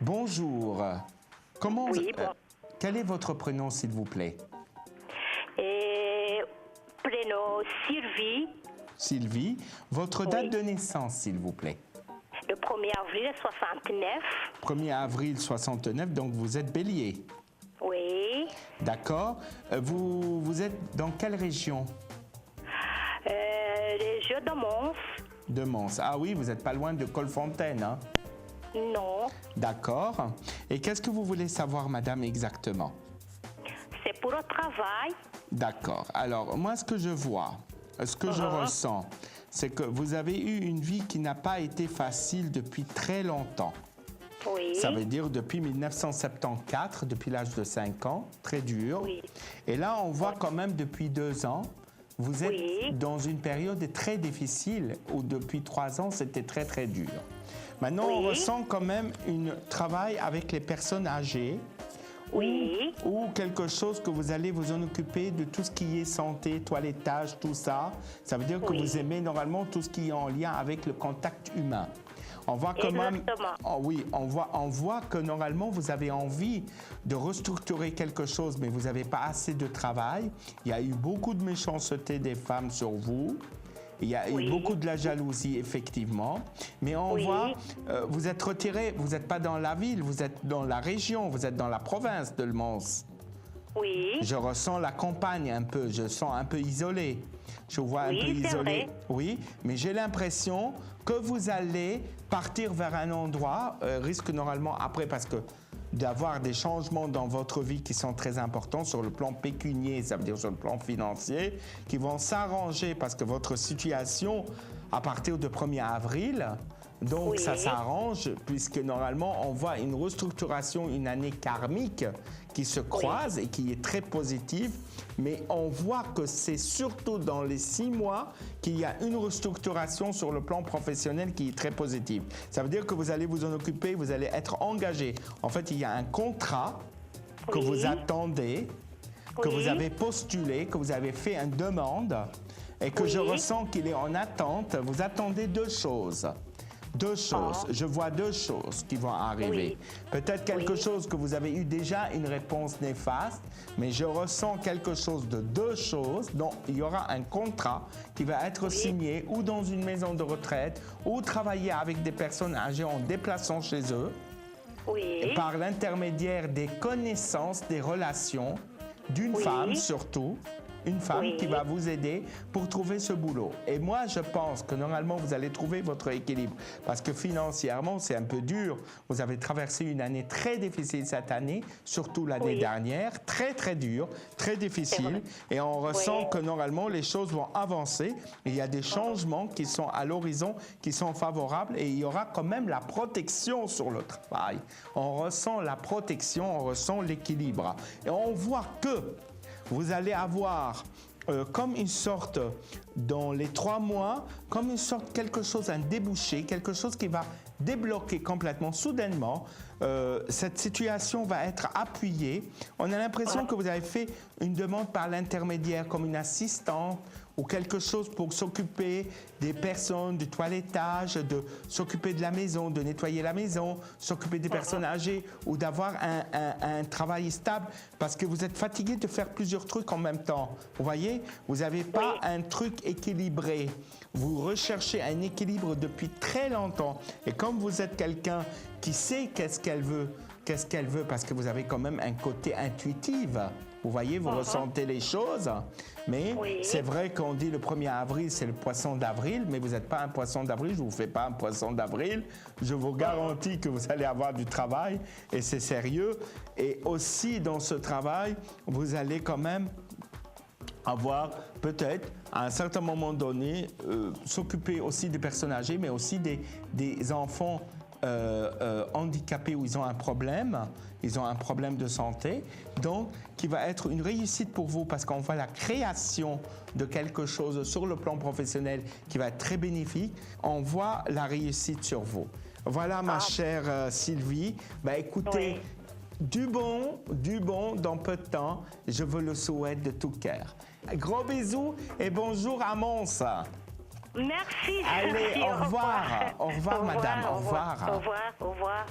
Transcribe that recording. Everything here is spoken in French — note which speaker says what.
Speaker 1: Bonjour. Comment
Speaker 2: Oui, bon.
Speaker 1: quel est votre prénom, s'il vous plaît?
Speaker 2: Et prénom Sylvie,
Speaker 1: Sylvie. Votre
Speaker 2: Oui.
Speaker 1: date de naissance, s'il vous plaît?
Speaker 2: le 1er avril 69.
Speaker 1: 1er avril 69, donc vous êtes bélier.
Speaker 2: Oui.
Speaker 1: D'accord. Vous êtes dans quelle région?
Speaker 2: Les Jeux de Mons.
Speaker 1: De Mons. Ah oui, vous n'êtes pas loin de Colfontaine, hein?
Speaker 2: Non.
Speaker 1: D'accord. Et qu'est-ce que vous voulez savoir, madame, exactement?
Speaker 2: C'est pour le travail.
Speaker 1: D'accord. Alors, moi, ce que je vois, ce que je ressens, c'est que vous avez eu une vie qui n'a pas été facile depuis très longtemps.
Speaker 2: Oui.
Speaker 1: Ça veut dire depuis 1974, depuis l'âge de 5 ans, très dur.
Speaker 2: Oui.
Speaker 1: Et là, on voit quand même depuis 2 ans, vous êtes
Speaker 2: Oui.
Speaker 1: dans une période très difficile où depuis 3 ans, c'était très, très dur. Maintenant, on
Speaker 2: Oui.
Speaker 1: ressent quand même un travail avec les personnes âgées.
Speaker 2: Oui.
Speaker 1: Ou quelque chose que vous allez vous en occuper de tout ce qui est santé, toilettage, tout ça. Ça veut dire que
Speaker 2: Oui.
Speaker 1: vous aimez normalement tout ce qui est en lien avec le contact humain. On voit quand même,
Speaker 2: Exactement.
Speaker 1: oh oui, on voit que normalement vous avez envie de restructurer quelque chose, mais vous n'avez pas assez de travail. Il y a eu beaucoup de méchanceté des femmes sur vous. Il y a eu
Speaker 2: Oui.
Speaker 1: beaucoup de la jalousie, effectivement. Mais on
Speaker 2: Oui.
Speaker 1: voit, vous êtes retiré, vous n'êtes pas dans la ville, vous êtes dans la région, vous êtes dans la province de Le Mans.
Speaker 2: Oui.
Speaker 1: Je ressens la campagne un peu, je sens un peu isolé. Je vois un
Speaker 2: Oui,
Speaker 1: peu
Speaker 2: c'est
Speaker 1: isolé.
Speaker 2: vrai.
Speaker 1: Oui, mais j'ai l'impression que vous allez partir vers un endroit, risque normalement après, parce que d'avoir des changements dans votre vie qui sont très importants sur le plan pécunier, ça veut dire sur le plan financier, qui vont s'arranger parce que votre situation, à partir du 1er avril, donc
Speaker 2: Oui.
Speaker 1: ça s'arrange puisque normalement on voit une restructuration, une année karmique qui se croise et qui est très positive, mais on voit que c'est surtout dans les 6 mois qu'il y a une restructuration sur le plan professionnel qui est très positive. Ça veut dire que vous allez vous en occuper, vous allez être engagé. En fait, il y a un contrat que
Speaker 2: Oui.
Speaker 1: vous attendez, que
Speaker 2: Oui.
Speaker 1: vous avez postulé, que vous avez fait une demande et que je
Speaker 2: Oui.
Speaker 1: ressens qu'il est en attente. Vous attendez 2 choses. 2 choses. Je vois 2 choses qui vont arriver.
Speaker 2: Oui.
Speaker 1: Peut-être quelque
Speaker 2: Oui.
Speaker 1: chose que vous avez eu déjà une réponse néfaste, mais je ressens quelque chose de 2 choses dont il y aura un contrat qui va être signé ou dans une maison de retraite ou travailler avec des personnes âgées en déplaçant chez eux
Speaker 2: Oui.
Speaker 1: par l'intermédiaire des connaissances, des relations d'une
Speaker 2: Oui.
Speaker 1: femme surtout, une femme
Speaker 2: Oui.
Speaker 1: qui va vous aider pour trouver ce boulot. Et moi, je pense que normalement, vous allez trouver votre équilibre parce que financièrement, c'est un peu dur. Vous avez traversé une année très difficile cette année, surtout l'année
Speaker 2: Oui.
Speaker 1: dernière, très très dure, très difficile. Et on ressent
Speaker 2: Oui.
Speaker 1: que normalement, les choses vont avancer. Il y a des changements qui sont à l'horizon, qui sont favorables et il y aura quand même la protection sur le travail. On ressent la protection, on ressent l'équilibre. Et on voit que vous allez avoir comme une sorte, dans les 3 mois, comme une sorte quelque chose, un débouché, quelque chose qui va débloquer complètement, soudainement. Cette situation va être appuyée. On a l'impression que vous avez fait une demande par l'intermédiaire, comme une assistante ou quelque chose pour s'occuper des personnes, du toilettage, de s'occuper de la maison, de nettoyer la maison, s'occuper des personnes âgées ou d'avoir un travail stable parce que vous êtes fatigué de faire plusieurs trucs en même temps. Vous voyez, vous n'avez pas un truc équilibré. Vous recherchez un équilibre depuis très longtemps. Et comme vous êtes quelqu'un qui sait qu'est-ce qu'elle veut parce que vous avez quand même un côté intuitif. Vous voyez, vous ressentez les choses, mais c'est vrai qu'on dit le 1er avril, c'est le poisson d'avril, mais vous n'êtes pas un poisson d'avril, je ne vous fais pas un poisson d'avril. Je vous garantis que vous allez avoir du travail et c'est sérieux. Et aussi dans ce travail, vous allez quand même avoir peut-être à un certain moment donné s'occuper aussi des personnes âgées, mais aussi des enfants handicapés où ils ont un problème de santé, donc qui va être une réussite pour vous parce qu'on voit la création de quelque chose sur le plan professionnel qui va être très bénéfique, on voit la réussite sur vous. Voilà ma chère Sylvie, écoutez, du bon dans peu de temps, je vous le souhaite de tout cœur. Gros bisous et bonjour à Mons.
Speaker 2: Merci.
Speaker 1: Allez,
Speaker 2: Merci,
Speaker 1: au revoir. Au revoir, madame. Au revoir.
Speaker 2: Au revoir. Au revoir.